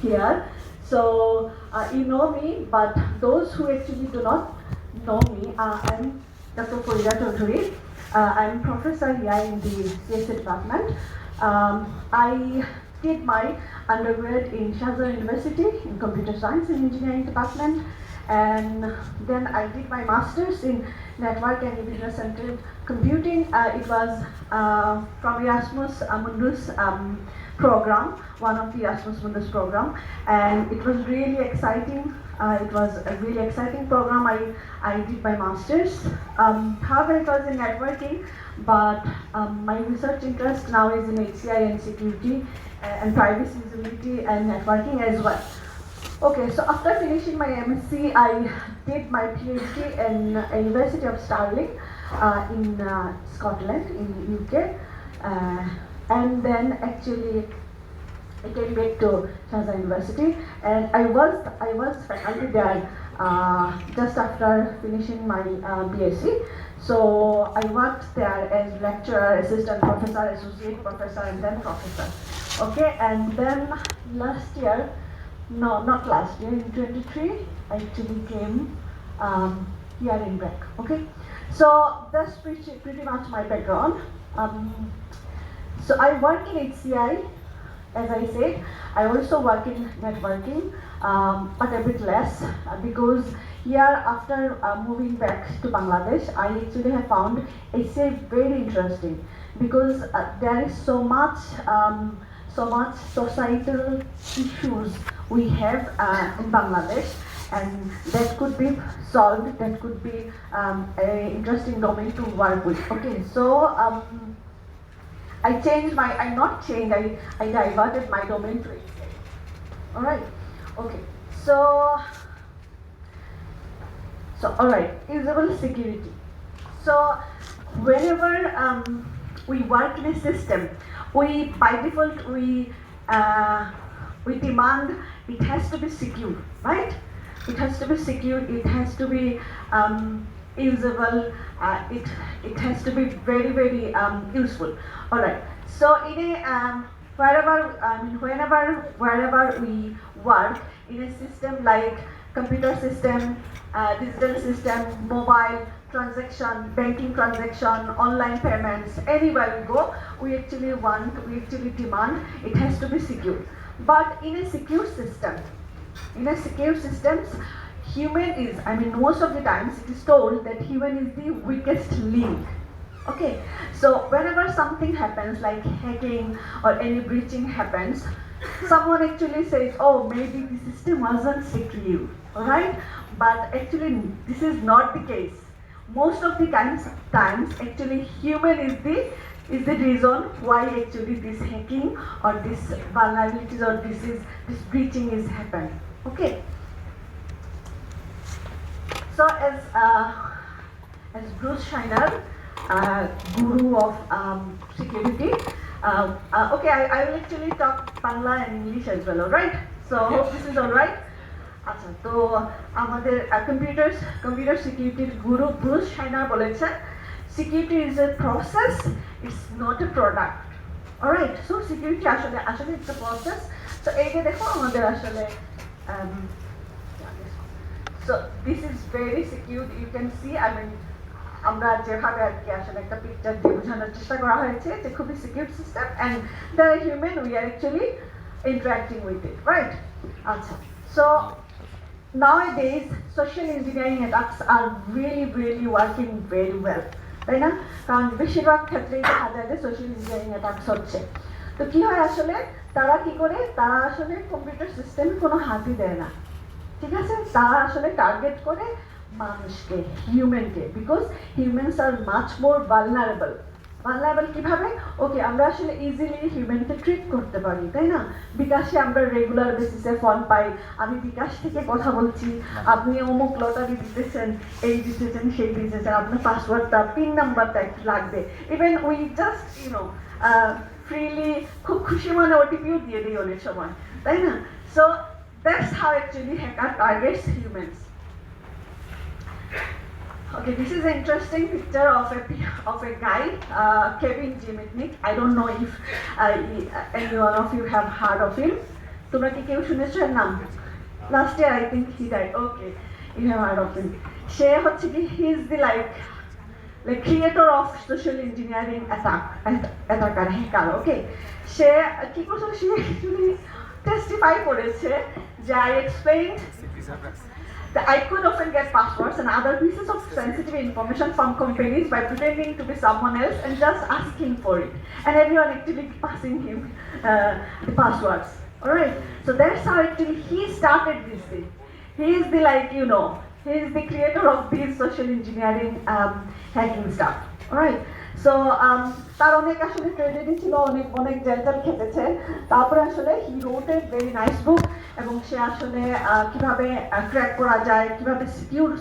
here. So you know me, but those who actually do not know me, I'm Dr. Farida. I'm professor here in the CSA department. I did my undergrad in Shahzad University in Computer Science and Engineering department, and then I did my master's in Network and User-Centered Computing. It was from Erasmus Mundus program, one of the Erasmus Mundus program, and it was really exciting. It was a really exciting program. I did my master's. However, it was in networking, but my research interest now is in HCI and security and privacy, usability, and networking as well. Okay, so after finishing my MSc, I did my PhD in University of Stirling in Scotland, in UK, and then actually I came back to Shahzad University, and I was faculty there just after finishing my BSc. So I worked there as lecturer, assistant professor, associate professor, and then professor. Okay, and then last year, no, not last year, in 23, I actually came here in Breck. Okay, so that's pretty much my background. So I work in HCI. As I said, I also work in networking, but a bit less because here after moving back to Bangladesh, I actually have found HCI very interesting because there is so much societal issues we have in Bangladesh, and that could be solved. That could be an interesting domain to work with. Okay, so. I diverted my domain to HCI. Alright, okay. So alright, usable security. So whenever we work in a system, by default we demand it has to be secure, right? It has to be secure, it has to be usable, it has to be very, very useful. All right. So in a wherever we work in a system like computer system, digital system, mobile transaction, banking transaction, online payments, anywhere we go, we actually demand it has to be secure. But in a secure systems, human is, most of the times it is told that human is the weakest link. Okay, so whenever something happens like hacking or any breaching happens, someone actually says, oh, maybe the system wasn't secure, alright? But actually this is not the case. Most of the times actually human is the reason why actually this hacking or this vulnerabilities or this breaching is happening. Okay. So as Bruce Shiner, guru of security, okay, I will actually talk Bangla and English as well, alright? So hope this is alright. আচ্ছা, তো আমাদের computer security guru Bruce Shiner বলেছেন, security is a process, it's not a product. Alright, so security আসলে it's a process. So এইটা দেখো আমাদের আসলে so this is very secure. You can see, আমরা যেভাবে আর কি আসলে একটা পিকচার দিয়ে বোঝানোর চেষ্টা করা হয়েছে যে খুবই secure system, and the human we are actually interacting with it, right? আচ্ছা, so nowadays social engineering attacks are really working very well, তাই না? কারণ বেশিরভাগ ক্ষেত্রেই দেখা যায় যে সোশ্যাল ইঞ্জিনিয়ারিং অ্যাটাকস হচ্ছে। তো কি হয় আসলে, তারা আসলে কম্পিউটার সিস্টেমে কোনো হাতই দেয় না, ঠিক আছে? তারা আসলে টার্গেট করে মানুষকে, হিউম্যানকে, because humans are much more vulnerable কিভাবে? ওকে, আমরা আসলে ইজিলি হিউম্যানকে ট্রিট করতে পারি, তাই না? বিকাশে আমরা রেগুলার বেসিসে ফোন পাই, আমি বিকাশ থেকে কথা বলছি, আপনি অমুক লটারি দিতেছেন, এই দিতেছেন, সেই দিতেছেন, আপনার পাসওয়ার্ডটা, পিন নাম্বারটা একটু লাগবে, ইভেন উই জাস্ট ফ্রিলি খুব খুশি মনে ওটিপিও দিয়ে দিই অনেক সময়, তাই না? So that's how actually hacker targets humans. Okay, this is an interesting picture of a guy, Kevin Jimitnik. I don't know if any one of you have heard of him. তোমরা কি কেউ শুনেছো এর নাম? Last year I think he died. Okay, you have heard of him. সে হচ্ছে কি he is the like creator of social engineering attacker hacker, okay? সে কি করছে, সে actually testify করেছে যে I explained that I could often get passwords and other pieces of sensitive information from companies by pretending to be someone else and just asking for it, and everyone actually passing him the passwords. Alright, so that's how actually he started this thing. He is the he is the creator of this social engineering hacking stuff. Alright, so তার অনেক আসলে tragedy ছিল, অনেক অনেক jail খেটেছে। তারপরে আসলে হি রোট a very nice বুক, এবং সে আসলে কিভাবে ক্র্যাক করা যায়, কিভাবে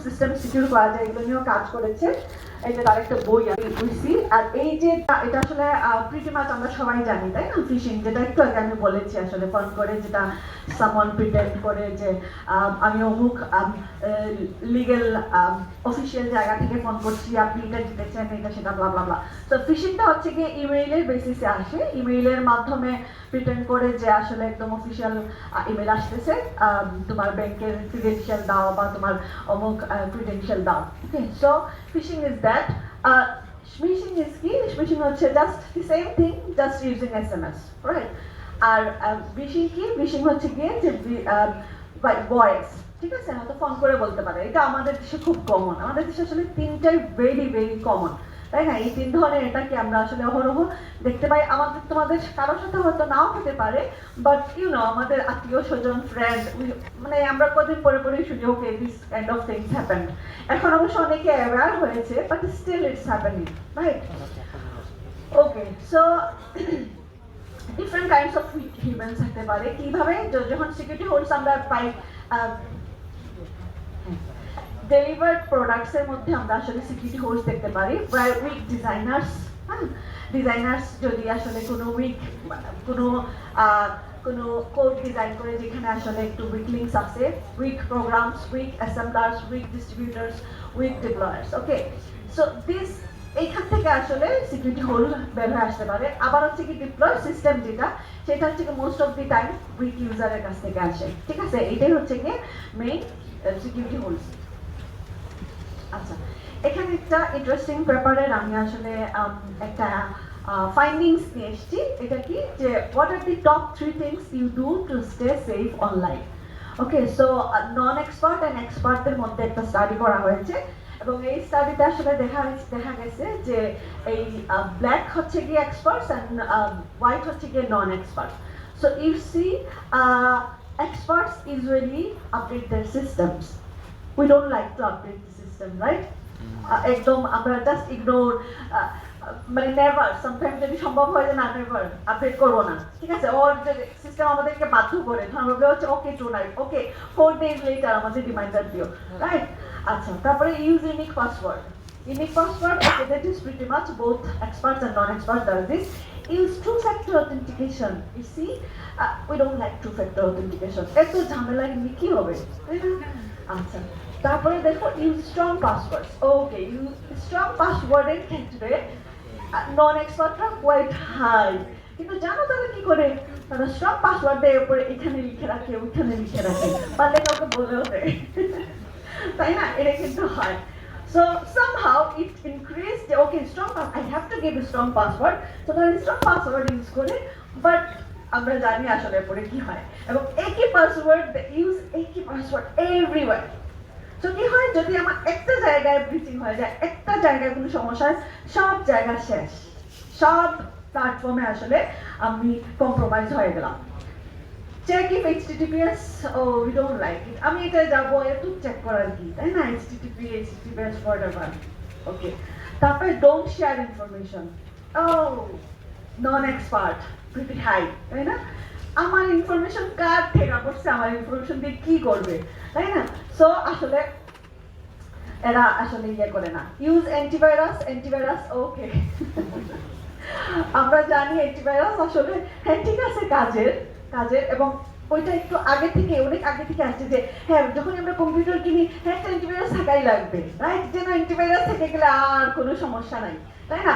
সিস্টেম সিকিউর করা যায়, এগুলো নিয়েও কাজ করেছে। এই যে তার একটা বই আমি বুঝছি। আর এই যে এটা আসলে প্রিটি মাচ আমরা সবাই জানি, তাই না? ফিশিং, যেটা একটু আগে আমি বলেছি, আসলে ফোন করে যেটা সামওয়ান প্রিটেন্ড করে যে আমি অমুক লিগ্যাল অফিসিয়াল জায়গা থেকে ফোন করছি, আপনি এটা জিতেছেন, এটা সেটা ব্লা ব্লা ব্লা। তো ফিশিংটা হচ্ছে গিয়ে ইমেইলের বেসিসে আসে, ইমেইলের মাধ্যমে প্রিটেন্ড করে যে আসলে একদম অফিসিয়াল ইমেল আসতেছে, তোমার ব্যাংকের ক্রিডেনশিয়াল দাও বা তোমার অমুক ক্রিডেনশিয়াল দাও। Okay, so phishing is that. Phishing is কি? ফিশিং হচ্ছে just the same thing, just using SMS, right? আর ফিশিং কি? ফিশিং হচ্ছে গিয়ে যে ভয়েস, ঠিক আছে, হয়তো ফোন করে বলতে পারে। এটা আমাদের দেশে খুব কমন, আমাদের দেশে আসলে তিনটাই ভেরি ভেরি কমন, তাই না? এই তিন ধরনের এটা কি আমরা আসলে অহরহ দেখতে পাই। আমাদের তোমাদের কারোর সাথে হয়তো নাও হতে পারে, বাট আমাদের আত্মীয় স্বজন, ফ্রেন্ড, মানে আমরা কদিন পরে পরে শুনি okay this kind of things happen. এখন অবশ্য অনেকে অ্যাওয়্যার হয়েছে, but still it's happening, right? Okay, so different kinds of humans থাকতে পারে। কিভাবে? যখন সিকিউরিটি হোলস আমরা পাই ডেলিভার্ড প্রোডাক্টস এর মধ্যে আমরা আসলে সিকিউরিটি হোলস দেখতে পারি। উইক ডিজাইনার্স, ডিজাইনার্স যদি আসলে কোনো উইক কোনো কোড ডিজাইন করে যেখানে আসলে একটু উইক লিঙ্কস আছে, weak programs, weak assemblers, weak distributors, weak deployers. Okay, so this এইখান থেকে আসলে সিকিউরিটি হোল বের হয়ে আসতে পারে। আবার হচ্ছে কি ডিপ্লয় সিস্টেম, যেটা সেটা হচ্ছে কি most of the time weak ইউজারের কাছ থেকে আসে, ঠিক আছে? এইটাই হচ্ছে কি মেইন সিকিউরিটি হোলস। আচ্ছা, এখানে একটা ইন্টারেস্টিং ব্যাপারের আমি আসলে একটা ফাইন্ডিংস নিয়ে এসেছি। এটা কি? যে what are the top 3 things you do to stay safe online. Okay, so non expert and এক্সপার্টদের মধ্যে একটা স্টাডি করা হয়েছে, এবং এই স্টাডিতে আসলে দেখা গেছে যে এই ব্ল্যাক হচ্ছে গিয়ে এক্সপার্টস অ্যান্ড হোয়াইট হচ্ছে গিয়ে non expert. So you see experts usually update their systems. We don't like to update the system, right? একদম আমরা জাস্ট ইগনোর, মানে নেভার, সামটাইম যদি সম্ভব হয় যে না নেভার আপডেট করবো না, ঠিক আছে? ওর যে সিস্টেম আমাদেরকে বাধ্য করে, ধরো হচ্ছে ওকে টুনাইট, ওকে 4 days later আমাদের রিমাইন্ডার দিও, রাইট? আচ্ছা, তারপরে use unique password. Unique password, okay, that is pretty much both experts and non-experts does this. Use two-factor authentication. You see, we don't like two-factor authentication. এত ঝামেলা নিয়ে কি হবে? আচ্ছা, তারপরে দেখো ইউজ স্ট্রং পাসওয়ার্ডস। ওকে, ইউজ স্ট্রং পাসওয়ার্ডের ক্ষেত্রে নন এক্সপার্টরা কোয়াইট হাই, কিন্তু জানো তারা কি করে? তারা স্ট্রং পাসওয়ার্ড দেয়, উপরে এখানে লিখে রাখে, ওইখানে লিখে রাখে, পারলে কাউকে বলেও দেয়, তাই না? এটা কিন্তু হয়। So somehow it increased the, okay, strong I have to give a strong password, so that is strong password use করে, but আমরা জানি আসলে পরে কি হয়, এবং একই পাসওয়ার্ড ইউজ একই পাসওয়ার্ড এভরিওয়্যার। তো কি হয়, যদি আমার একটা জায়গায় ব্রিচিং হয়ে যায়, একটা জায়গায় কোনো সমস্যা হয়, সব জায়গা শেষ, সব প্ল্যাটফর্মে আসলে আমি কম্প্রোমাইজ হয়ে গেলাম। Check if HTTPS, oh we don't like it, আমি এটা যাবো একটু চেক করার কি, তাই না? HTTPS whatever, okay. তারপরে don't share information, oh non expert pretty high, তাই না? আমার ইনফরমেশন কার থেকে পড়ছে, আমার ইনফরমেশন দিয়ে কি করবে, তাই না? সো আসলে এরা আসলে ইয়ে করে না। ইউজ অ্যান্টিভাইরাস, ওকে। আমরা জানি অ্যান্টিভাইরাস আসলে হ্যাঁ ঠিক আছে কাজের, এবং ওইটা একটু আগে থেকে, অনেক আগে থেকে আসছে যে হ্যাঁ যখন আমরা কম্পিউটার কিনি, হ্যাঁ একটা অ্যান্টিভাইরাস থাকাই লাগবে, রাইট? যেন অ্যান্টিভাইরাস থেকে গেলে আর কোনো সমস্যা নাই, তাই না?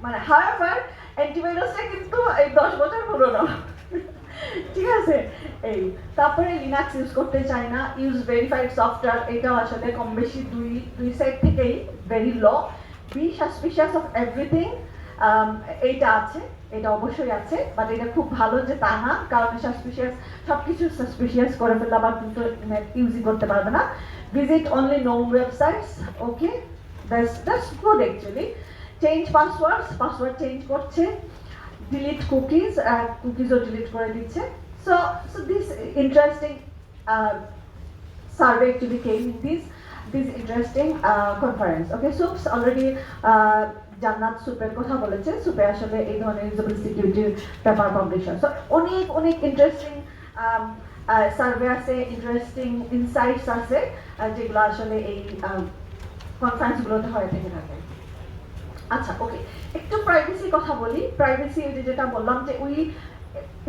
মানে হাওয়েভার অ্যান্টিভাইরাসটা কিন্তু এই 10 বছর পুরনো, ঠিক আছে এই তারপরে লিনাক্স ইউজ করতে চায় না ইউজ ভেরিফাইড সফটওয়্যার এটাও আসলে কম বেশি দুই দুই সাইড থেকেই very low be suspicious of everything এইটা আছে এটা অবশ্যই আছে বাট এটা খুব ভালো যে তা না কারণ সাসপিশিয়াস সবকিছু সাসপিশিয়াস করে ফেললে আবার কিন্তু ইউজই করতে পারবে না visit only known websites okay that's good actually change password change করছে delete cookies cookies ও delete করে দিচ্ছে so this interesting survey actually came in this interesting conference okay so already জান্নাত সুপের কথা বলেছে সুপে আসলে এই ধরনের ইউজেবল সিকিউরিটির পেপার পাবলিশার সো অনেক অনেক ইন্টারেস্টিং সার্ভে আছে ইন্টারেস্টিং ইনসাইটস আছে যেগুলো আসলে এই কনফারেন্সগুলোতে হয়ে থেকে থাকে আচ্ছা ওকে একটু প্রাইভেসির কথা বলি প্রাইভেসি যেটা বললাম যে we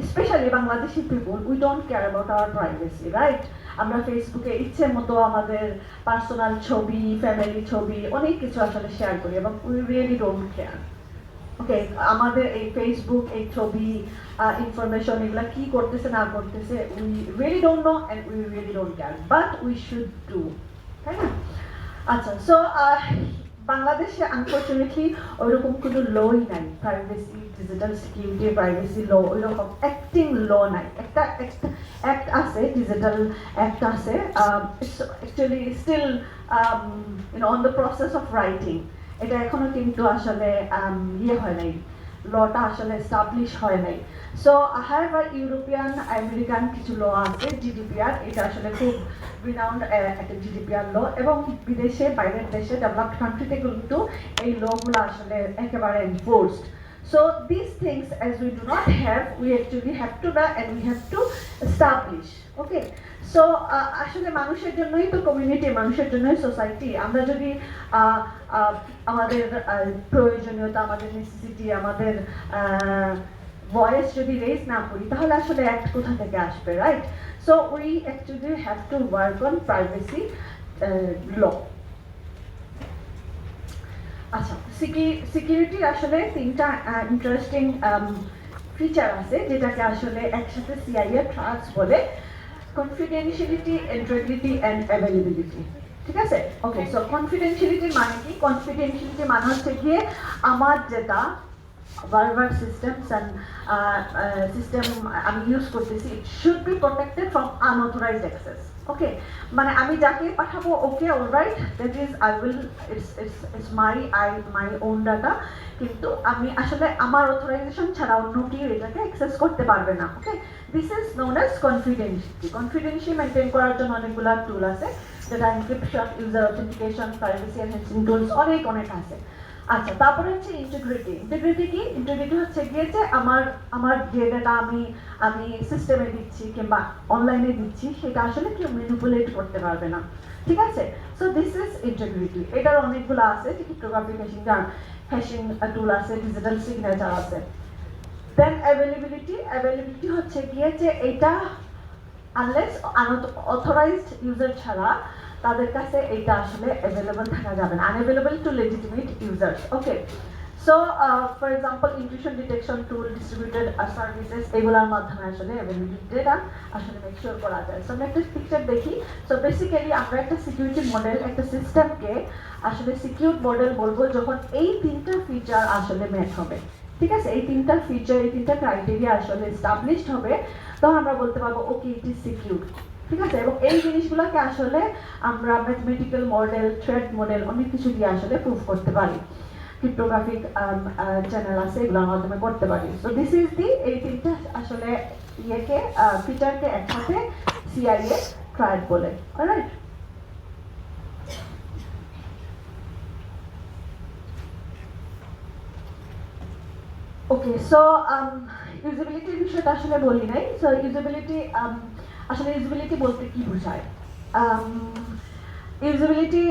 specially Bangladeshi people we don't care about our privacy right আমরা ফেসবুকে ইচ্ছে মতো আমাদের পার্সোনাল ছবি ফ্যামিলি ছবি অনেক কিছু আসলে শেয়ার করি এবং we really don't care okay আমাদের এই ফেসবুক এই ছবি ইনফরমেশন এগুলা কি করতেছে না করতেছে we really don't know and we really don't care but we should do তাই না আচ্ছা সো বাংলাদেশে আনফর্চুনেটলি ওইরকম কোনো লই নাই privacy digital security privacy law ওইরকম অ্যাক্টিং ল নাই একটা অ্যাক্ট আছে ডিজিটাল অ্যাক্ট আছে actually still on the process of writing এটা এখনো কিন্তু আসলে ইয়ে হয় নাই লটা আসলে এস্টাবলিশ হয় নাই সো হায়ার ইউরোপিয়ান আমেরিকান কিছু ল আছে জিডিপিআর এটা আসলে খুব রিনাউন্ড একটা জিডিপিআর ল এবং বিদেশে বাইরের দেশে ডেভেলপড কান্ট্রিতে কিন্তু এই লগুলো আসলে একেবারে enforced so these things as we do not have we actually have to learn and we have to establish okay so আসলে মানুষের জন্যই তো কমিউনিটি মানুষের জন্যই সোসাইটি আমরা যদি আমাদের প্রয়োজনীয়তা আমাদের নেসেসিটি আমাদের ভয়েস যদি রেজ না করি তাহলে আসলে অ্যাক্ট কোথা থেকে আসবে right so we actually have to work on privacy law আচ্ছা সিকিউরিটির আসলে তিনটা ইন্টারেস্টিং ফিচার আছে যেটাকে আসলে একসাথে সিআইএ ট্রাস্ট বলে কনফিডেন্সিয়ালিটি ইন্টিগ্রিটি অ্যান্ড অ্যাভেলেবিলিটি ঠিক আছে ওকে সো কনফিডেন্সিয়ালিটির মানে কি কনফিডেন্সিয়ালিটি মানে হচ্ছে গিয়ে আমার যেটা whatever systems and system আমি ইউজ করতেছি it should be protected from unauthorized access okay মানে আমি যাকে পাঠাবো okay alright that is I will it's my own data কিন্তু আমি আসলে আমার অথরাইজেশন ছাড়া অন্য কেউ এটাকে অ্যাক্সেস করতে পারবে না ওকে this is known as confidentiality maintain করার জন্য অনেকগুলো টুল আছে যেটা encryption user authentication privacy enhancing tools অনেক আছে আচ্ছা তারপরে হচ্ছে ইন্টিগ্রিটি কি ইন্টিগ্রিটি হচ্ছে গিয়ে যে আমার যে ডেটা আমি সিস্টেমে দিচ্ছি কিংবা অনলাইনে দিচ্ছি সেটা আসলে কেউ ম্যানিপুলেট করতে পারবে না ঠিক আছে সো দিস ইজ ইন্টিগ্রিটি এটার অনেকগুলো আছে ক্রিপ্টোগ্রাফিক হ্যাশিং টুল আছে ডিজিটাল সিগনেচার আছে দেন অ্যাভেলেবিলিটি হচ্ছে গিয়ে যে এটা আনলেস অথরাইজড ইউজার ছাড়া তাদের কাছে এইটা আসলে অ্যাভেলেবল থাকা যাবে না unavailable to legitimate users okay so for example intrusion detection tool distributed services এগুলোর মাধ্যমে আসলে অ্যাভেলেবিলিটিটা আসলে মেক শিওর করা যায় সো আমরা একটা পিকচার দেখি সো বেসিক্যালি আমরা একটা সিকিউরিটি মডেল একটা সিস্টেমকে আসলে সিকিউর মডেল বলবো যখন এই তিনটা ফিচার আসলে ম্যাচ হবে ঠিক আছে এই তিনটা ফিচার এই তিনটা ক্রাইটেরিয়া আসলে এস্টাবলিশড হবে তখন আমরা বলতে পারবো ওকে ইট ইজ সিকিউর ঠিক আছে এবং এই জিনিসগুলোকে আসলে আমরা ম্যাথমেটিক্যাল মডেল থ্রেড মডেল অনেক কিছু দিয়ে আসলে প্রুফ করতে পারি ক্রিপ্টোগ্রাফিক চ্যানেল আছে এগুলোর মাধ্যমে করতে পারি সো দিস ইজ দি এই তিনটা আসলে ইয়েকে ফিচারকে একসাথে সিআইএ ট্রায়াড বলে অলরাইট ওকে সো ইউজেবিলিটির বিষয়টা আসলে বলি নাই সো ইউজেবিলিটি আসলে ইউজেবিলিটি বলতে কি বোঝায় ইউজেবিলিটি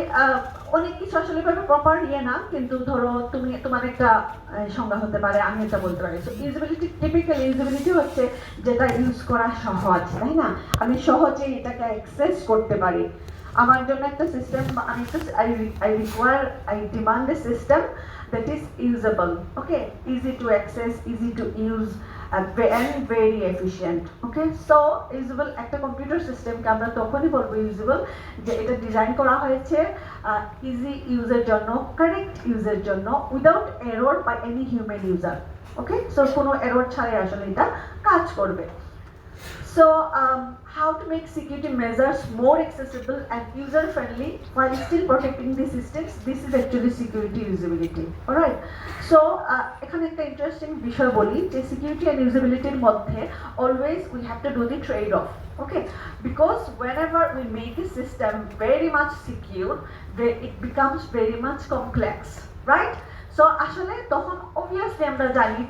অনেক কিছু আসলে ভাবে প্রপার ইয়ে না কিন্তু ধরো তোমার একটা সংজ্ঞা হতে পারে আমি এটা বলতে পারি সো ইউজেবিলিটি টিপিক্যাল ইউজেবিলিটি হচ্ছে যেটা ইউজ করা সহজ তাই না আমি সহজে এটাকে অ্যাক্সেস করতে পারি আমার জন্য একটা সিস্টেম আমি I demand a system that is usable okay easy to access easy to use and very efficient. Okay, so usable একটা কম্পিউটার সিস্টেমকে আমরা তখনই বলবো ইউজেবল যে এটা ডিজাইন করা হয়েছে ইজি ইউজের জন্য, কারেক্ট ইউজের জন্য, without error by any human user. Okay, so কোনো এরর ছাড়াই আসলে এটা কাজ করবে। So, how to make security measures more accessible and user-friendly while still protecting the systems? This is actually security usability. Alright. So, এখানে একটা interesting বিষয় বলি যে security and usability এর মধ্যে always we have to do the trade-off. Okay, because whenever we make a system very much secure, it becomes very much complex, right? So আসলে তখন obviously আমরা জানি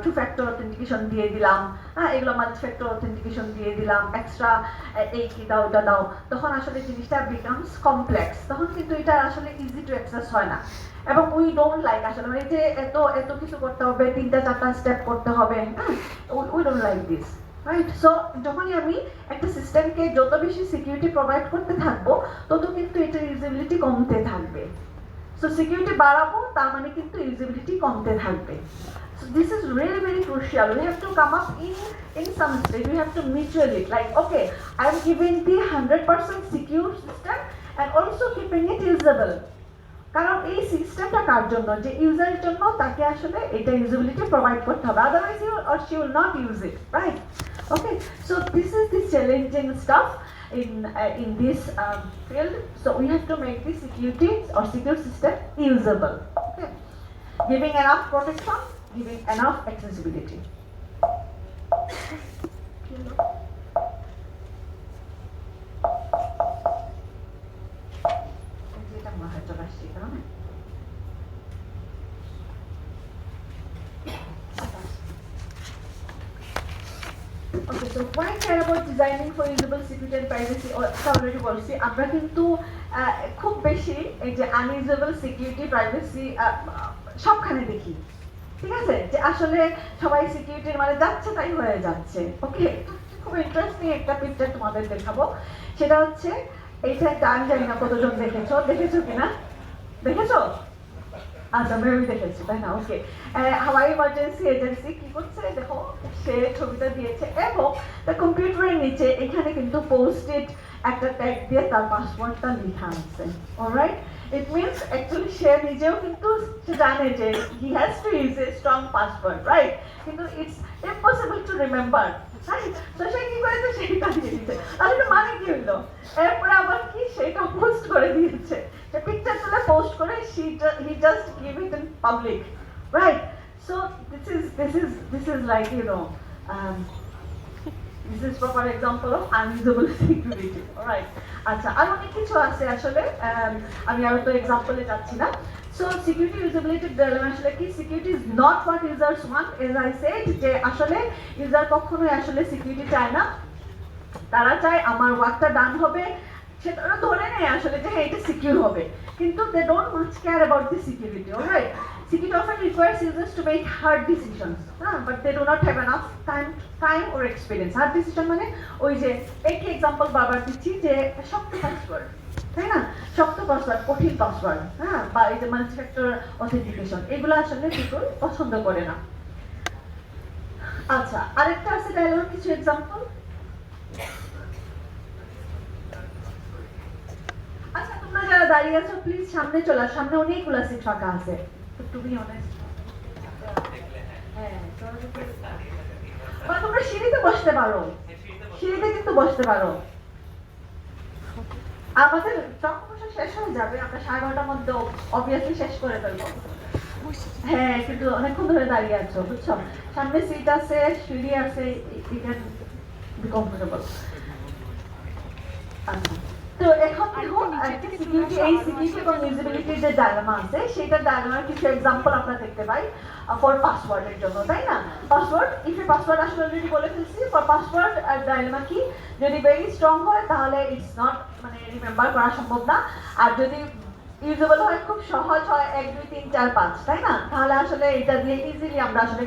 টু ফ্যাক্টর অথেন্টিকেশন দিয়ে দিলাম, এগুলো multi factor authentication দিয়ে দিলাম, extra এই কি দাও ওটা দাও, তখন আসলে জিনিসটা বিকামস কমপ্লেক্স, তখন কিন্তু এটা আসলে ইজি টু অ্যাক্সেস হয় না। এবং উই ডোন্ট লাইক আসলে মানে যে এত কিছু করতে হবে, 3-4টা স্টেপ করতে হবে, we don't like this, right? So যখনই আমি একটা সিস্টেমকে যত বেশি সিকিউরিটি প্রোভাইড করতে থাকবো তত কিন্তু এটার ইউজেবিলিটি কমতে থাকবে। So security বাড়াবো তার মানে কিন্তু ইউজেবিলিটি কমতে থাকবে। So this is really very crucial. We have to come up in some stage. We have to mutually like, okay, I am giving the 100% secure system and also keeping it usable. কারণ এই সিস্টেমটা কার জন্য, যে ইউজারের জন্য, তাকে আসলে এটা usability provide করতে হবে, otherwise he or she will not use it, right? Okay, so this is the challenging stuff in this field. So we have to make the security or secure system usable. Okay, giving enough protection, giving enough accessibility. Okay, so why care about designing for usable security and privacy? Already বলছি আমরা কিন্তু খুব বেশি এই যে unusable security privacy সবখানে দেখি, ঠিক আছে, যে আসলে সবাই সিকিউরিটির মানে যাচ্ছে তাই হয়ে যাচ্ছে। ওকে, খুব ইন্টারেস্টিং একটা পিকচার তোমাদের দেখাবো, সেটা হচ্ছে এইটা একটা, আমি জানি না কতজন দেখেছো কিনা, দেখেছো? আচ্ছা, আমি দেখেছি, তাই না? ওকে, হাওয়াই ইমার্জেন্সি এজেন্সি কি করছে দেখো, সে ছবিটা দিয়েছে এবং তার কম্পিউটারের নিচে এখানে কিন্তু পোস্ট ইট একটা ট্যাগ দিয়ে তার পাসওয়ার্ডটা লেখা আছে। অলরাইট, ইট মিনস অ্যাকচুয়ালি সে নিজেও কিন্তু সে জানে যে he has to use a strong password, right? কিন্তু it's impossible to remember, right? তো সে কি করেছে, সেইটা দিয়ে দিচ্ছে। তাহলে মানে কি হইলো, এরপরে আবার কি সেটা পোস্ট করে দিয়েছে, সে পিকচার তুলে পোস্ট করে he just give it in public, right? So this is like, you know, this is proper example of unusable security. Alright, আচ্ছা, আর অনেক কিছু আছে আসলে, আমি আরো তো এক্সাম্পলে যাচ্ছি না। So security usability dilemma আসলে কি, security is not what users want, as I said, যে আসলে ইউজার কখনোই আসলে সিকিউরিটি চায় না, তারা চায় আমার ওয়ার্কটা ডান হবে, সেটা ধরে নেয় আসলে যে হ্যাঁ এটা সিকিউর হবে, কিন্তু they don't much care about the security. Alright, security often requires users to make hard decisions, but they do not have enough time or experience. Hard decision মানে ওই যে একই এক্সাম্পল বারবার দিচ্ছি যে শক্ত পাসওয়ার্ড, তাই না, শক্ত পাসওয়ার্ড, কঠিন পাসওয়ার্ড, বা এই যে মাল্টি ফ্যাক্টর অথেন্টিকেশন, এগুলো আসলে পিপল পছন্দ করে না। আচ্ছা, আরেকটা আছে ডায়লগ, কিছু এক্সাম্পল। আচ্ছা, তোমরা যারা দাঁড়িয়ে আছো প্লিজ সামনে চলে, সামনে অনেকগুলো সিট ফাঁকা আছে, টু বি অনেস্ট। হ্যাঁ, বা তোমরা সিঁড়িতে বসতে পারো, সিঁড়িতে কিন্তু বসতে পারো। আমাদের টকমশা শেষ হয়ে যাবে, আমরা 12:30টার মধ্যে অবভিয়াসলি শেষ করে ফেলবো। হ্যাঁ, কিন্তু অনেকক্ষণ ধরে দাঁড়িয়ে আছো, বুঝছো, সামনে সিট আছে, সিঁড়ি আছে, ইউ ক্যান বি কমফোর্টেবল। আচ্ছা, তো এখন সিকিউরিটি, এই সিকিউরিটি এবং ইউজেবিলিটির যে ডায়লেমা আছে, সেটার ডায়লেমার কিছু এক্সাম্পল আমরা দেখতে পাই ফর পাসওয়ার্ডের জন্য, তাই না? পাসওয়ার্ড, ইফ এ পাসওয়ার্ড আসলে অলরেডি বলে ফেলছি, ফর পাসওয়ার্ড ডায়লেমা কি, যদি ভেরি স্ট্রং হয় তাহলে ইটস নট মানে রিমেম্বার করা সম্ভব না, আর যদি ইউজেবল হয়, খুব সহজ হয়, 1 2 3 4 5, তাই না? তাহলে আসলে এটা দিয়ে ইজিলি আমরা আসলে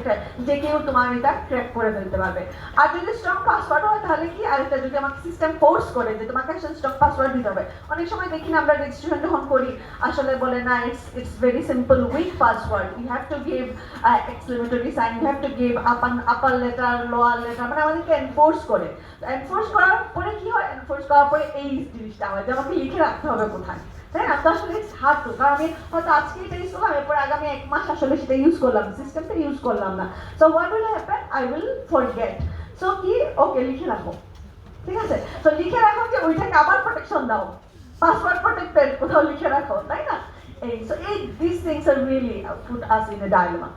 যে কেউ তোমার এটা ক্র্যাক করে ফেলতে পারবে। আর যদি স্ট্রং পাসওয়ার্ড হয় তাহলে কি, আর এটা যদি আমাকে সিস্টেম ফোর্স করে যে তোমাকে আসলে স্ট্রং পাসওয়ার্ড দিতে হবে। অনেক সময় দেখি না আমরা রেজিস্ট্রেশন যখন করি আসলে বলে না it's very simple weak password, you have to give exclamatory sign, you have to give upper letter lower letter, মানে আমাদেরকে এনফোর্স করে। এনফোর্স করার পরে কি হয়, এনফোর্স করার পরে এই জিনিসটা হয় যে আমাকে লিখে রাখতে হবে কোথায়, তাই না? তো আসলে ইটস হার্ড টু, কারণ আমি হয়তো আজকে এটা ইউজ করলাম, এরপর আগামী 1 মাস আসলে সেটা ইউজ করলাম, সিস্টেমটা ইউজ করলাম না। So what will happen, I will forget. So কি, ওকে লিখে রাখো, ঠিক আছে? তো লিখে রাখো যে ওইটাকে আবার প্রোটেকশন দাও, পাসওয়ার্ড প্রোটেক্টেড কোথাও লিখে রাখো, তাই না? এই this things are really put us in a dilemma.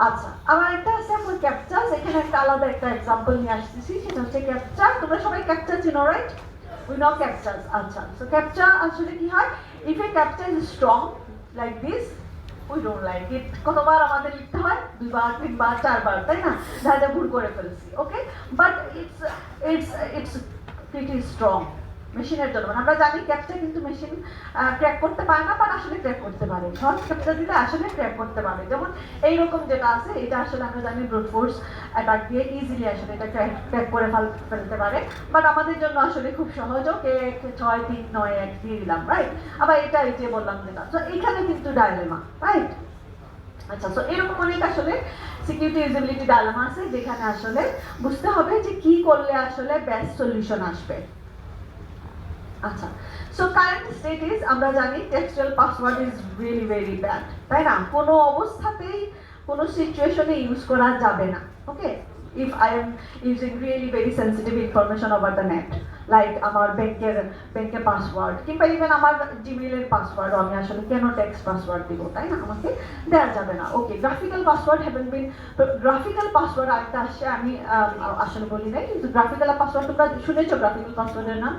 আচ্ছা, আমার একটা আছে এখন ক্যাপচা, এখানে একটা আলাদা একটা এক্সাম্পল নিয়ে আসতেছি, সেটা হচ্ছে ক্যাপচা। তোমরা সবাই ক্যাপচা চিনো, রাইট? We know captchas. আচ্ছা, so captcha আসলে কি হয়, if a captcha is strong like this, we don't like it. কতবার আমাদের লিখতে হয়, 2 বার 3 বার 4 বার, তাই না? ধাঁধা ভুল করে ফেলছি, ওকে? বাট it's pretty strong মেশিনের জন্য। আমরা জানি ক্যাপচা কিন্তু মেশিন ক্র্যাক করতে পারে না, বাট আসলে ক্র্যাক করতে পারে। শর্ট ক্যাপচা দিলে আসলে ক্র্যাক করতে পারে। যেমন এইরকম যেটা আছে, এটা আসলে আমরা জানি ব্রুট ফোর্স অ্যাটাক দিয়ে ইজিলি আসলে এটা ক্র্যাক করে ফেলতে পারে। বাট আমাদের জন্য আসলে খুব সহজও, কে 6 3 9 1 দিয়ে দিলাম, রাইট? আবার এটা এই যে বললাম যেটা, তো এইখানে কিন্তু ডায়লেমা, রাইট? আচ্ছা, তো এরকম অনেক আসলে সিকিউরিটি ইউজেবিলিটি ডায়লেমা আছে, যেখানে আসলে বুঝতে হবে যে কি করলে আসলে বেস্ট সলিউশন আসবে। আচ্ছা, সো কারেন্ট স্টেট ইজ, আমরা জানি textual password is really very bad, তাই না? কোনো অবস্থাতেই কোনো সিচুয়েশনে ইউজ করা যাবে না, ওকে? if I am using really very sensitive information over the net, like আমার ব্যাংকের পাসওয়ার্ড কিংবা ইভেন আমার জিমেইলের পাসওয়ার্ড, আমি আসলে কেন টেক্সট পাসওয়ার্ড দিব, তাই না? আমাকে দেওয়া যাবে না। Okay, graphical password haven't been, graphical password আরেকটা আসছে, আমি আসলে বলি নাই, কিন্তু গ্রাফিক্যাল পাসওয়ার্ড তোমরা শুনেছো গ্রাফিক্যাল পাসওয়ার্ডের নাম?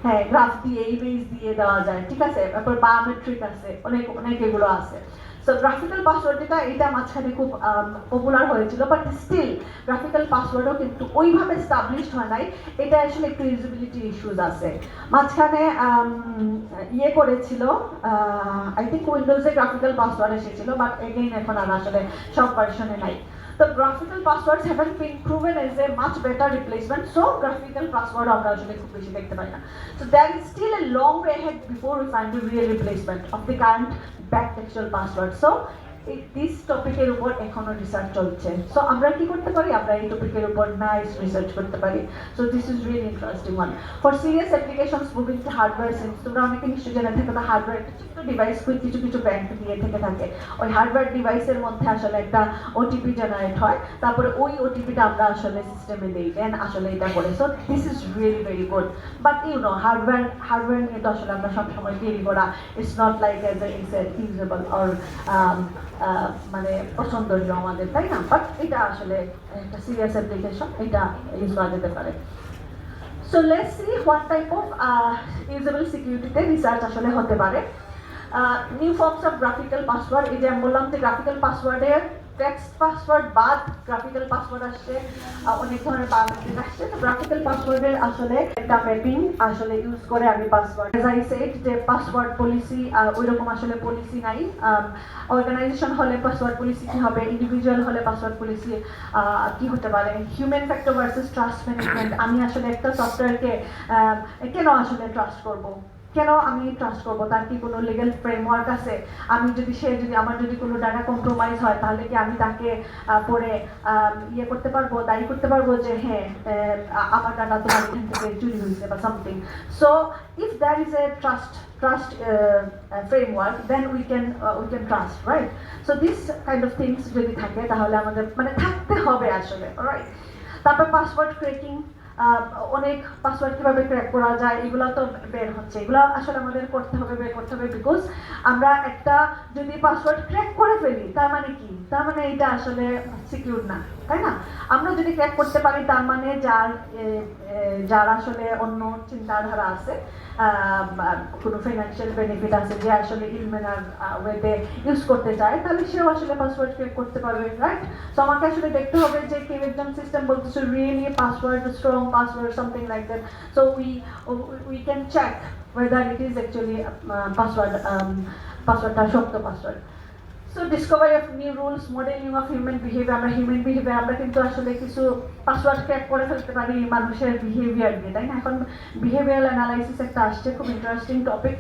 হ্যাঁ, গ্রাফ দিয়ে ইমেজ দিয়ে দেওয়া যায়, ঠিক আছে? তারপর বায়োমেট্রিক আছে, অনেক এগুলো আছে। সো গ্রাফিক্যাল পাসওয়ার্ড এটা মাঝখানে খুব পপুলার হয়েছিল, বাট স্টিল গ্রাফিক্যাল পাসওয়ার্ডও কিন্তু ওইভাবে এস্টাবলিশড হয় নাই। এটা আসলে একটু ইউজেবিলিটি ইস্যুস আছে। মাঝখানে ইয়ে করেছিল, আই থিঙ্ক উইন্ডোজে গ্রাফিক্যাল পাসওয়ার্ড এসেছিল, বাট এগেইন এখন আর আসলে সব ভার্সনে নাই। The graphical passwords haven't been proven as a much better replacement, so graphical password আমরা আসলে খুব বেশি দেখতে পাই না। So there is still a long way ahead before we find a real replacement of the current back textual password. So this টপিকের উপর এখনো research চলছে। সো আমরা কি করতে পারি, আমরা এই টপিকের উপর নাইস রিসার্চ করতে পারি। So this is really interesting one for serious applications moving to hardware since. তোমরা অনেকে নিশ্চয়ই জেনে থাকো, তো হার্ডওয়্যার একটা ছোট্ট ডিভাইস কিছু ব্যাংক দিয়ে থেকে থাকে। ওই হার্ডওয়্যার ডিভাইসের মধ্যে আসলে একটা ওটিপি জেনারেট হয়, তারপরে ওই ওটিপিটা আমরা আসলে সিস্টেমে দিই, দেন আসলে এটা করে। So this is really very good, but you know hardware নিয়ে তো আসলে আমরা সবসময় ডিল করা, it's not like as a usable or মানে পছন্দনীয় আমাদের, তাই না? বাট এটা আসলে একটা সিরিয়াস অ্যাপ্লিকেশন, এটা ইউজ করা যেতে পারে। So let's see what type of usable সিকিউরিটিতে রিসার্চ আসলে হতে পারে। New forms of graphical password, এই যে আমি বললাম যে গ্রাফিক্যাল পাসওয়ার্ডের টেক্সট পাসওয়ার্ড বাদ গ্রাফিক্যাল পাসওয়ার্ড আসছে, অনেক ধরনের বায়োমেট্রিক আসছে। তো গ্রাফিক্যাল পাসওয়ার্ডের আসলে একটা ম্যাপিং আসলে ইউজ করে আমি পাসওয়ার্ড, এজ আই সেড যে পাসওয়ার্ড পলিসি ওইরকম আসলে পলিসি নাই। অর্গানাইজেশন হলে পাসওয়ার্ড পলিসি কি হবে, ইন্ডিভিজুয়াল হলে পাসওয়ার্ড পলিসি কি হতে পারে, human factor versus trust management. আমি আসলে একটা সফটওয়্যারকে কেন আসলে ট্রাস্ট করব, কেন আমি ট্রাস্ট করবো, তার কি কোনো লিগ্যাল ফ্রেমওয়ার্ক আছে? আমি যদি আমার যদি কোনো ডাটা কম্প্রোমাইজ হয়, তাহলে কি আমি তাকে পরে ইয়ে করতে পারবো, দায়ী করতে পারবো যে হ্যাঁ আমার ডাটা তোমার এখান থেকে চুরি হয়েছে বা something. So if there is a trust framework, then we can trust, right? So this kind of things যদি থাকে তাহলে আমাদের মানে থাকতে হবে আসলে, alright? তারপর পাসওয়ার্ড ক্র্যাকিং, অনেক পাসওয়ার্ড কিভাবে ক্র্যাক করা যায় এগুলো তো বের হচ্ছে, এগুলো আসলে আমাদের বের করতে হবে, বিকজ আমরা একটা যদি পাসওয়ার্ড ক্র্যাক করে ফেলি তার মানে কি, তার মানে এটা আসলে সিকিউর না, তাই না? আমরা যদি ক্র্যাক করতে পারি তার মানে যার আসলে অন্য চিন্তাধারা আছে, কোনো ফাইন্যান্সিয়াল বেনিফিট আছে, যে আসলে ইলমেনার ওয়েতে ইউজ করতে চায়, তাহলে সেও আসলে পাসওয়ার্ড ক্রিয়েট করতে পারবে, রাইট? সো আমাকে আসলে দেখতে হবে যে কেউ একজন সিস্টেম বলতেছে really password strong password something like that, so we can check whether it is actually পাসওয়ার্ডটা শক্ত password. So discovery of new rules, modelling of human behaviour, আমরা কিন্তু আসলে কিছু পাসওয়ার্ড ক্র্যাক করে ফেলতে পারি মানুষের বিহেভিয়ার দিয়ে, তাই না? এখন বিহেভিয়ারাল অ্যানালাইসিস একটা আসছে, খুব ইন্টারেস্টিং টপিক।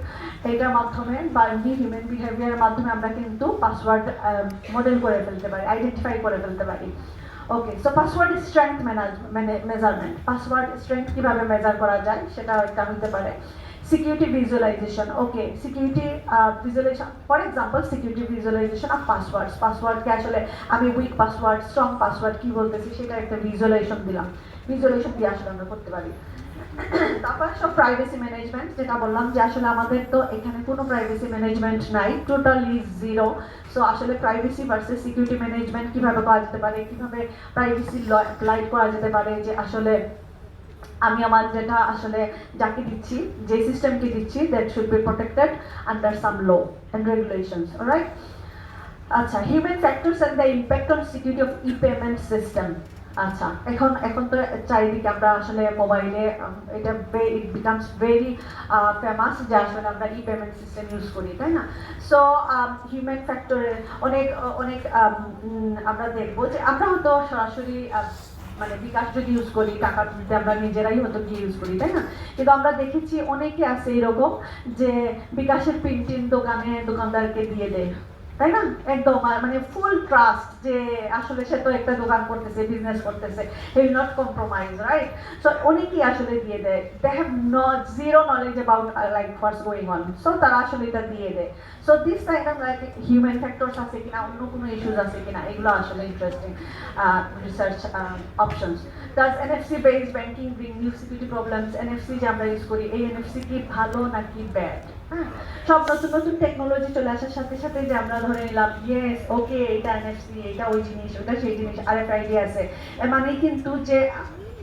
এটার মাধ্যমে বা হিউম্যান বিহেভিয়ারের মাধ্যমে আমরা কিন্তু পাসওয়ার্ড মডেল করে ফেলতে পারি, আইডেন্টিফাই করে ফেলতে পারি। Okay, so password strength measurement, password strength কীভাবে মেজার করা যায় সেটা একটা হতে পারে। Security visualization, okay, security visualization, for example security visualization of passwords, password কে আসলে আমি weak password strong password কি বলতেছি সেটা একটা ভিজুয়ালাইজেশন দিলাম, ভিজুয়ালাইজেশন দিয়ে আসলে আমরা করতে পারি। তারপর সব প্রাইভেসি ম্যানেজমেন্ট, যেটা বললাম যে আসলে আমাদের তো এখানে কোনো প্রাইভেসি ম্যানেজমেন্ট নাই, টোটালি জিরো। সো আসলে প্রাইভেসি ভার্সেস সিকিউরিটি ম্যানেজমেন্ট কিভাবে করা যেতে পারে, কিভাবে প্রাইভেসি ল অ্যাপ্লাই করা যেতে পারে, যে আসলে আমি আমার যেটা আসলে যাকে দিচ্ছি, যে সিস্টেমকে দিচ্ছি, that should be protected under some law and regulations, alright? আচ্ছা, human factors and the impact on security of e payment system. আচ্ছা, এখন তো চারিদিকে আমরা আসলে মোবাইলে এটা ইট বিকামস ভেরি ফেমাস যে আসলে আমরা ই পেমেন্ট সিস্টেম ইউজ করি, তাই না? সো হিউম্যান ফ্যাক্টরের অনেক অনেক আমরা দেখবো যে আমরা হয়তো সরাসরি মানে বিকাশ যদি ইউজ করি, টাকা তুলতে আমরা নিজেরাই হয়তো গিয়ে ইউজ করি, তাই না? কিন্তু আমরা দেখেছি অনেকে আছে এরকম যে বিকাশের প্রিন্টিং দোকানদারকে দিয়ে দেয়, তাই না? একদম মানে ফুল ট্রাস্ট যে আসলে সে তো একটা দোকান করতেছে, বিজনেস করতেছে, he will not compromise, right? So অনেকেই আসলে দিয়ে দেয়, they have zero knowledge about like what's going on, so তারা আসলে এটা দিয়ে দেয়। So this kind of like human factors আছে কিনা, অন্য কোনো ইস্যুস আছে কিনা, এগুলো আসলে interesting research options. Does NFC based banking bring new security problems? NFC যে আমরা ইউজ করি, এই NFC কি ভালো নাকি ব্যাড? হ্যাঁ, সব নতুন নতুন টেকনোলজি চলে আসার সাথে সাথে যে আমরা ধরে নিলাম ইয়েস ওকে এটা NFC, এটা ওই জিনিস, ওটা সেই জিনিস, RFID আছে, এর মানে কিন্তু যে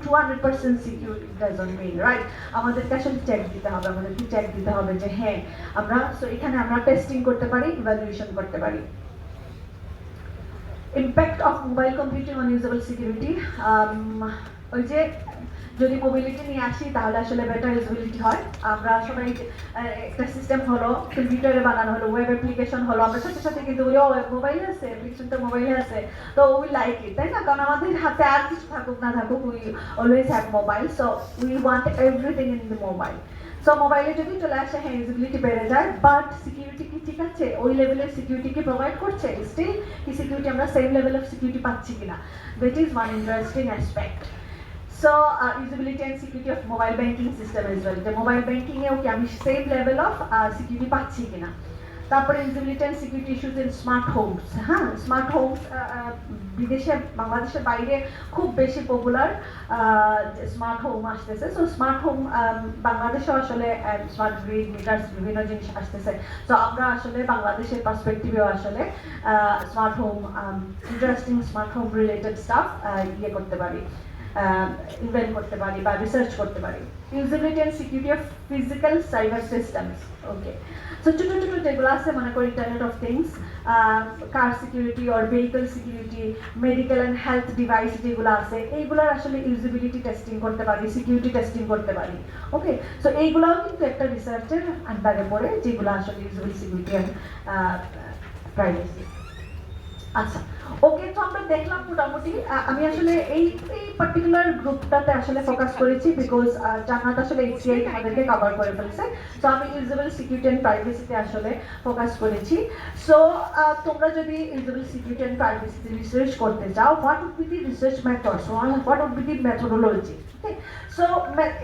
200% সিকিউর ডাজন্ট মিন, রাইট? আমাদেরকে আসলে চেক দিতে হবে, আমাদেরকে চেক দিতে হবে যে হ্যাঁ আমরা, সো এখানে আমরা টেস্টিং করতে পারি, ইভ্যালুয়েশন করতে পারি। Impact of mobile computing on usable security, ওই যে যদি মোবিলিটি নিয়ে আসি তাহলে আসলে বেটার ইউজেবিলিটি হয়। আমরা সবাই একটা সিস্টেম হলো, কম্পিউটারে বানানো হলো, ওয়েব অ্যাপ্লিকেশন হলো, আমরা সাথে সাথে কিন্তু মোবাইলে আছে, অ্যাপ্লিকেশনটা মোবাইলে আছে, তো উই লাইক ইট, তাই না? কারণ আমাদের হাতে আর কিছু থাকুক না থাকুক, we always have mobile, so we want everything in the mobile. So মোবাইলে যদি চলে আসে হ্যাঁ ইউজেবিলিটি বেড়ে যায়, বাট সিকিউরিটি কি ঠিক আছে, ওই লেভেলের সিকিউরিটি কি প্রোভাইড করছে, স্টিল কি সিকিউরিটি আমরা সেম লেভেল অফ সিকিউরিটি পাচ্ছি কিনা, that is one interesting aspect. So usability and security of mobile banking system as well, the mobile banking এও কি আমি সেম লেভেল অফ সিকিউরিটি পাচ্ছি কিনা। তারপরে usability and security issues in smart homes, হ্যাঁ smart homes বিদেশে, বাংলাদেশের বাইরে খুব বেশি পপুলার স্মার্ট হোম আসতেছে। সো স্মার্ট হোম বাংলাদেশেও আসলে স্মার্ট গ্রিড মিটার্স বিভিন্ন জিনিস আসতেছে। সো আমরা আসলে বাংলাদেশের পার্সপেক্টিভেও আসলে smart home interesting smart home related staff ইয়ে করতে পারি, ইনভেন্ট করতে পারি বা রিসার্চ করতে পারি। Usability and security of physical cyber systems, okay. So ছোটো ছোটো যেগুলো আছে মনে করি internet of things, car security or vehicle security, medical and health device যেগুলো আছে এইগুলোর আসলে ইউজেবিলিটি টেস্টিং করতে পারি, সিকিউরিটি টেস্টিং করতে পারি, ওকে। সো এইগুলোও কিন্তু একটা রিসার্চের আন্ডারে পড়ে, যেগুলো আসলে ইউজেবল সিকিউরিটি অ্যান্ড প্রাইভেসি। আচ্ছা, ওকে, তো আমরা দেখলাম মোটামুটি, আমি আসলে এই পার্টিকুলার গ্রুপটাতে আসলে ফোকাস করেছি বিকজ জান্নাত আসলে HCI আমাদেরকে কভার করে ফেলছে। সো আমি ইউজেবল সিকিউরিটি অ্যান্ড প্রাইভেসিতে আসলে ফোকাস করেছি। সো তোমরা যদি ইউজেবল সিকিউরিটি অ্যান্ড প্রাইভেসিতে রিসার্চ করতে চাও, what would be the research methods, what would be the methodology, okay. So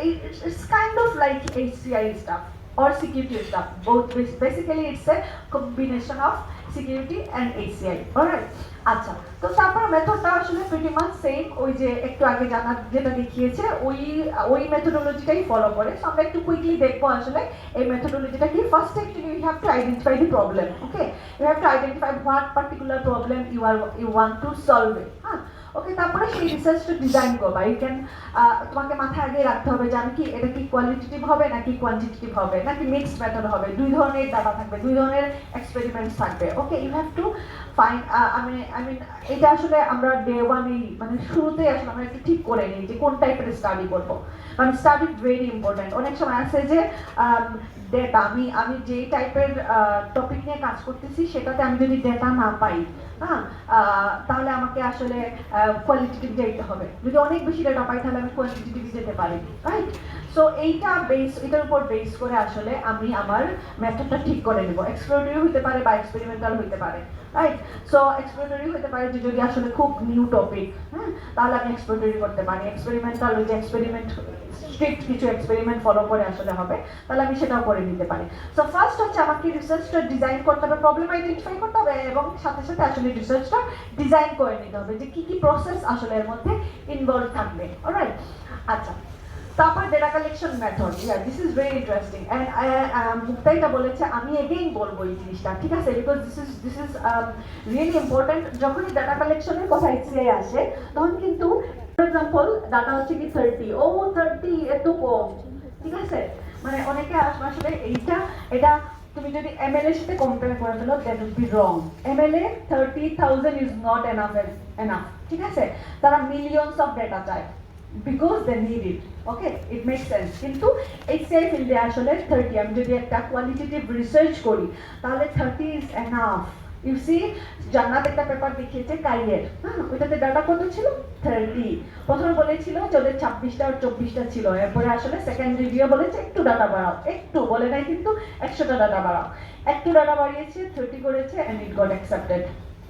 it's kind of like HCI stuff or security stuff, both basically it's a combination of security and HCI, alright? আচ্ছা, তো তারপর মেথডটা আসলে pretty much same, ওই যে একটু আগে জানা যেটা দেখিয়েছে ওই মেথোডোলজিটাই ফলো করে। সো আমরা একটু কুইকলি দেখবো আসলে এই মেথোডোলজিটা কি। First actually you have to identify the problem, okay. You have to identify what particular problem you want to solve it, হ্যাঁ। ওকে, তারপরে সেই রিসার্চটা ডিজাইন করবা। ইউ ক্যান, তোমাকে মাথায় আগে রাখতে হবে যে আমি কি এটা কি কোয়ালিটেটিভ হবে নাকি কোয়ান্টিটেটিভ হবে নাকি মিক্সড মেথড হবে, দুই ধরনের ডাটা থাকবে, দুই ধরনের এক্সপেরিমেন্টস থাকবে। Okay, you have to fine, I mean এটা আসলে আমরা ডে ওয়ানেই মানে শুরুতেই আসলে আমরা একটু ঠিক করে নিই যে কোন টাইপের স্টাডি করবো, কারণ স্টাডি ভেরি ইম্পর্টেন্ট। অনেক সময় আছে যে ডেটা, আমি যেই টাইপের টপিক নিয়ে কাজ করতেছি সেটাতে আমি যদি ডেটা না পাই, হ্যাঁ, তাহলে আমাকে আসলে কোয়ালিটেটিভ যেতে হবে। যদি অনেক বেশি ডেটা পাই তাহলে আমি কোয়ালিটেটিভ যেতে পারি, রাইট? সো এটার উপর বেস করে আসলে আমি আমার মেথডটা ঠিক করে নেব। এক্সপ্লোরেটরি হতে পারে বা এক্সপেরিমেন্টাল হতে পারে, রাইট? সো এক্সপ্লোরেটরি হতে পারে যে যদি আসলে খুব নিউ টপিক, হ্যাঁ, তাহলে আমি এক্সপ্লোরেটরি করতে পারি। এক্সপেরিমেন্টাল ওই যে এক্সপেরিমেন্ট স্ট্রিক্ট কিছু এক্সপেরিমেন্ট ফলো করে আসলে হবে, তাহলে আমি সেটাও করে নিতে পারি। সো ফার্স্ট হচ্ছে আমাকে রিসার্চটা ডিজাইন করতে হবে, প্রবলেম আইডেন্টিফাই করতে হবে এবং সাথে সাথে আসলে রিসার্চটা ডিজাইন করে নিতে হবে যে কি কি প্রসেস আসলে এর মধ্যে ইনভলভ থাকবে। অলরাইট, আচ্ছা, তারপর data collection method. Yeah, this is very interesting and মুক্তাইটা বলেছে, আমি এগেইন বলবো এই জিনিসটা, ঠিক আছে, because this is really important. যখনই ডেটা কালেকশনের কথা এসে আসে তখন কিন্তু ফর এক্সাম্পল ডাটা হচ্ছে কি 30, ও 30 এত কম, ঠিক আছে, মানে অনেকে আসলে এটা তুমি যদি এমএল এর সাথে কম্পেয়ার করে ফেলো that would be wrong. ML এ 30,000 ইজ নট এনাফ, ঠিক আছে, তারা মিলিয়নস অফ ডেটা চায় because they need it. Okay, it makes sense. কিন্তু HCI ফিল্ডে আসলে 30, আমি যদি একটা কোয়ালিটেটিভ রিসার্চ করি তাহলে 30 is enough. You see, জান্নাত একটা পেপার দেখিয়েছে কারিয়ের, হ্যাঁ, ওইটাতে ডাটা কত ছিল? 30। প্রথমে বলেছিল যে ওদের 26টা আর 24টা ছিল, এরপরে আসলে সেকেন্ড রিভিউ বলেছে একটু ডাটা বাড়াও, একটু বলে নাই কিন্তু 100টা ডাটা বাড়াও, একটু ডাটা বাড়িয়েছে, 30 করেছে and it got accepted.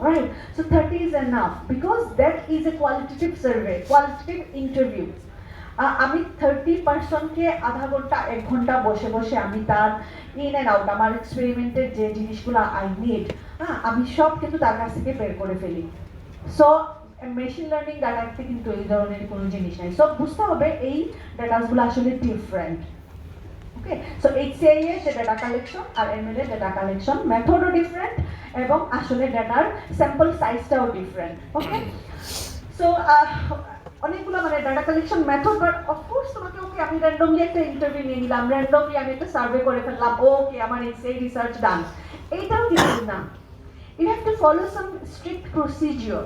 Right, so 30 is enough because that is a qualitative survey, qualitative interview. আমি 30 কে আধা ঘন্টা 1 ঘন্টা বসে বসে আমি তার ইন এন্ড আউট, আমার এক্সপেরিমেন্টের যে জিনিসগুলো আই নিড, আমি সব কিন্তু তার কাছ থেকে বের করে ফেলি। সো মেশিন লার্নিং ডাটাতে কিন্তু এই ধরনের কোনো জিনিস নাই। সো বুঝতে হবে এই ডাটাগুলো আসলে ডিফারেন্ট। ওকে, সো HCI এর যে ডাটা কালেকশন আর ML এর ডাটা কালেকশন মেথডও ডিফারেন্ট এবং আসলে ডাটার স্যাম্পল সাইজটাও ডিফারেন্ট। ওকে, সো অনেকগুলো মানে data collection method, but of course তোমাকে ওকে আমি র্যান্ডমলি একটা ইন্টারভিউ নিয়ে নিলাম, র্যান্ডমলি আমি একটা সার্ভে করে ফেললাম, ওকে আমার HCI রিসার্চ ডান, এইটাও কিন্তু না। You have to follow some strict procedure,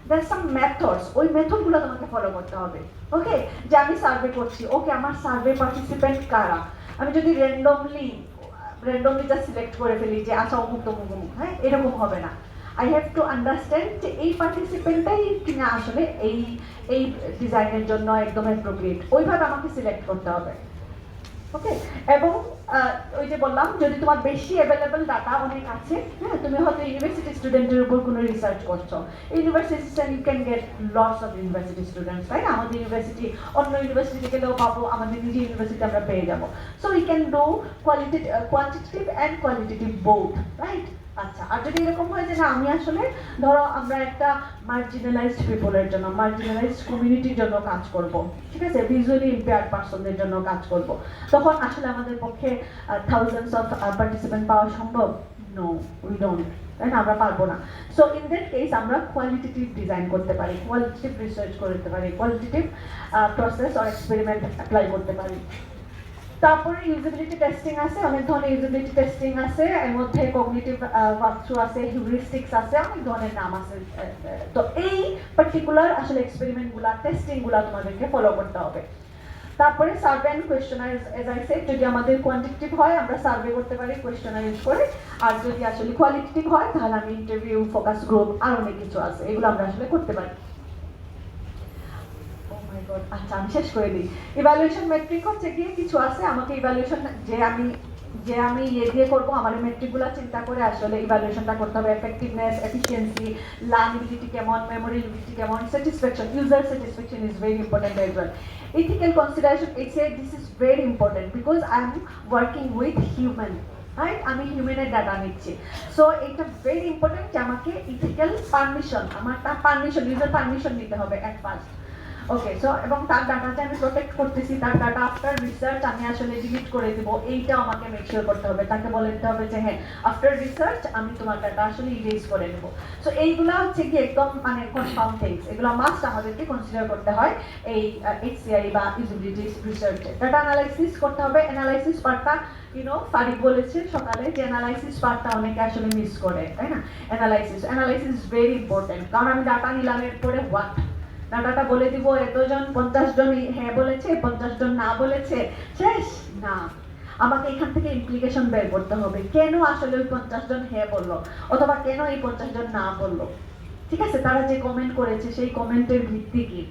there some methods, ওই মেথডগুলো তোমাকে ফলো করতে হবে। ওকে, যে আমি সার্ভে করছি, ওকে আমার সার্ভে পার্টিসিপেন্ট কারা, আমি যদি র্যান্ডমলি যা সিলেক্ট করে ফেলি যে আচ্ছা অমুক তমুক অমুক, হ্যাঁ, এরকম হবে না। আই হ্যাভ টু আন্ডারস্ট্যান্ড যে এই পার্টিসিপেন্টটাই কিনা আসলে এই ডিজাইনের জন্য একদম অ্যাপ্রোপ্রিয়েট, ওইভাবে আমাকে সিলেক্ট করতে হবে। ওকে, এবং ওই যে বললাম যদি তোমার বেশি অ্যাভেলেবল ডাটা অনেক আছে, হ্যাঁ, তুমি হয়তো ইউনিভার্সিটি স্টুডেন্টের উপর কোনো রিসার্চ করছো, university you can get lots of university students, right? আমাদের ইউনিভার্সিটি অন্য ইউনিভার্সিটি গেলেও পাবো, আমাদের নিজের ইউনিভার্সিটি আমরা পেয়ে যাবো। So we can do quantitative and qualitative both, right? আচ্ছা, আর যদি এরকম হয় যে না আমি আসলে ধরো আমরা একটা মার্জিনালাইজড পিপলের জন্য, মার্জিনালাইজড কমিউনিটির জন্য কাজ করব, ঠিক আছে, ভিজুয়ালি ইম্পেয়ার্ড পারসনদের জন্য কাজ করব, তখন আসলে আমাদের পক্ষে থাউজেন্ডস অফ পার্টিসিপেন্ট পাওয়া সম্ভব? নো, উই ডোন্ট, তাই না, আমরা পারবো না। সো ইন দ্যাট কেস আমরা কোয়ালিটেটিভ ডিজাইন করতে পারি, কোয়ালিটেটিভ রিসার্চ করতে পারি, কোয়ালিটেটিভ প্রসেস আর এক্সপেরিমেন্ট অ্যাপ্লাই করতে পারি। তারপরে ইউজেবিলিটি টেস্টিং আছে, অনেক ধরনের ইউজেবিলিটি টেস্টিং আছে, এর মধ্যে কগনিটিভ ওয়াকথ্রু আছে, হিউরিস্টিক্স আছে, অনেক ধরনের নাম আছে। তো এই পার্টিকুলার আসলে এক্সপেরিমেন্টগুলা, টেস্টিংগুলা তোমাদেরকে ফলো করতে হবে। তারপরে survey and questionnaire, as I said, যদি আমাদের কোয়ান্টিটেটিভ হয় আমরা সার্ভে করতে পারি কোয়েশ্চেনার ইউজ করে, আর যদি আসলে কোয়ালিটেটিভ হয় তাহলে আমি ইন্টারভিউ, ফোকাস গ্রুপ, আর অনেক কিছু আছে, এগুলো আমরা আসলে করতে পারি। আচ্ছা, আমি শেষ করে দিই। ইভ্যালুয়েশন মেট্রিক হচ্ছে গিয়ে কিছু আছে, আমাকে ইভ্যালুয়েশন যে আমি ইয়ে দিয়ে করবো, আমার মেট্রিকগুলো চিন্তা করে আসলে ইভ্যালুয়েশনটা করতে হবে। এফেক্টিভনেস, এফিসিয়েন্সি, লার্নিবিলিটি কেমন, মেমোরিবিলিটি কেমন, satisfaction, user satisfaction is very important as well. Ethical consideration, this is very important because I am working with human, right? আমি হিউম্যানের ডাটা নিচ্ছি। সো এটা ভেরি ইম্পর্টেন্ট যে আমাকে ইথিক্যাল পারমিশন, আমার তার পারমিশন, ইউজার পারমিশন নিতে হবে অ্যাট ফার্স্ট। ওকে, সো এবং তার ডাটাটা আমি প্রোটেক্ট করতেছি, তার ডাটা আফটার রিসার্চ আমি আসলে ডিলিট করে দিব, এইটা আমাকে মেক শিওর করতে হবে। তাকে বলে দিতে হবে যে হ্যাঁ আফটার রিসার্চ আমি তোমার ডাটা আসলে ইরেজ করে নেব। সো এইগুলা হচ্ছে কি একদম মানে কনফার্ম থিংস, এগুলো মাস্ট আমাদেরকে কনসিডার করতে হয় এই এইচসিআই বা ইউজিবিলিটি রিসার্চে। ডাটা অ্যানালাইসিস করতে হবে, অ্যানালাইসিস পার্টটা ফারিদ বলেছে সকালে যে অ্যানালাইসিস পার্টটা অনেকে আসলে মিস করে, তাই না? অ্যানালাইসিস ইজ ভেরি ইম্পর্টেন্ট, কারণ আমি ডাটা নিলাম এরপরে হোয়াট, ডাটাটা বলে দিব এতজন 50 জন হ্যাঁ বলেছে, 50 জন না বলেছে, শেষ না। আমাকে এখান থেকে ইমপ্লিকেশন বের করতে হবে, কেন আসলে ওই 50 জন হ্যাঁ বললো, অথবা কেন এই 50 জন না বললো। ঠিক আছে, তারা যে কমেন্ট করেছে সেই কমেন্টের ভিত্তি কি,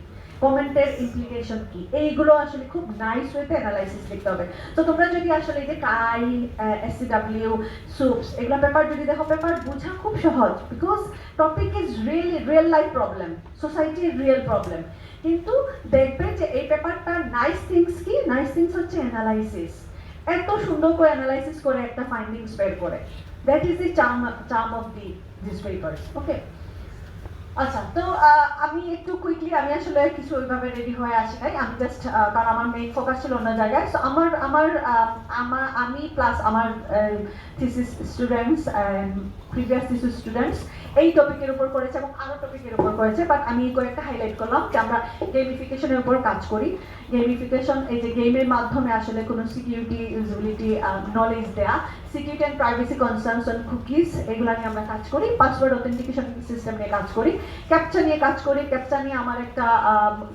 কমেন্টের ইমপ্লিকেশন কি, এইগুলো আসলে খুব নাইস ওয়েতে অ্যানালাইসিস লিখতে হবে। তো তোমরা যদি আসলে এই যে কাই, এসসিডব্লিউ, সুপস এগুলো পেপার যদি দেখো, পেপার বোঝা খুব সহজ, because topic is real life problem, সোসাইটির রিয়েল প্রবলেম। কিন্তু দেখবে যে এই পেপারটা নাইস থিংস কি, নাইস থিংস হচ্ছে অ্যানালাইসিস, এত সুন্দর করে অ্যানালাইসিস করে একটা ফাইন্ডিংস বের করে। That is the charm of this papers. Okay, আচ্ছা, তো আমি একটু কুইকলি, আমি আসলে কিছু ওইভাবে রেডি হয়ে আসি নাই, আমি জাস্ট কারণ আমার মেইন ফোকাস ছিল অন্য জায়গায়। সো আমি প্লাস আমার thesis students, previous thesis students এই টপিকের উপর করেছে এবং আরো টপিকের উপর করেছে, বাট আমি কয়েকটা হাইলাইট করলাম যে আমরা গেমিফিকেশনের উপর কাজ করি। গেমিফিকেশন, এই যে গেমের মাধ্যমে আসলে কোনো সিকিউরিটি, ইউজিবিলিটি নলেজ দেয়া, security and privacy concerns on cookies, এগুলো নিয়ে আমরা কাজ করি। পাসওয়ার্ড অথেন্টিকেশন সিস্টেম নিয়ে কাজ করি, ক্যাপচা নিয়ে কাজ করি। ক্যাপচা নিয়ে আমার একটা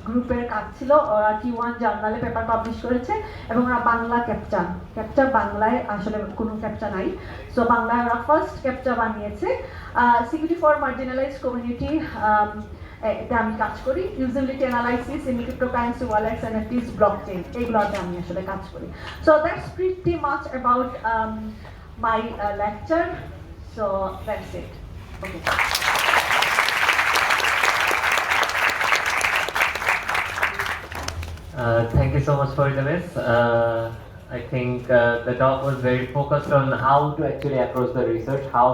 গ্রুপের কাজ ছিল, ওরা Q1 জার্নালে পেপার পাবলিশ করেছে এবং ওরা বাংলা ক্যাপচা বাংলায় আসলে কোনো ক্যাপচা নাই, সো বাংলায় ওরা ফার্স্ট ক্যাপচা বানিয়েছে। সিকিউরিটি ফর মার্জিনালাইজড কমিউনিটি, এটা আমি কাজ করি। Usability analysis in cryptocurrency, wallets, NFTs, blockchain, এইগুলোতে আমি আসলে কাজ করি। So that's pretty much about my lecture, so that's it. Okay, thank you so much, Farida miss. I think the talk was very focused on how to actually approach the research, how to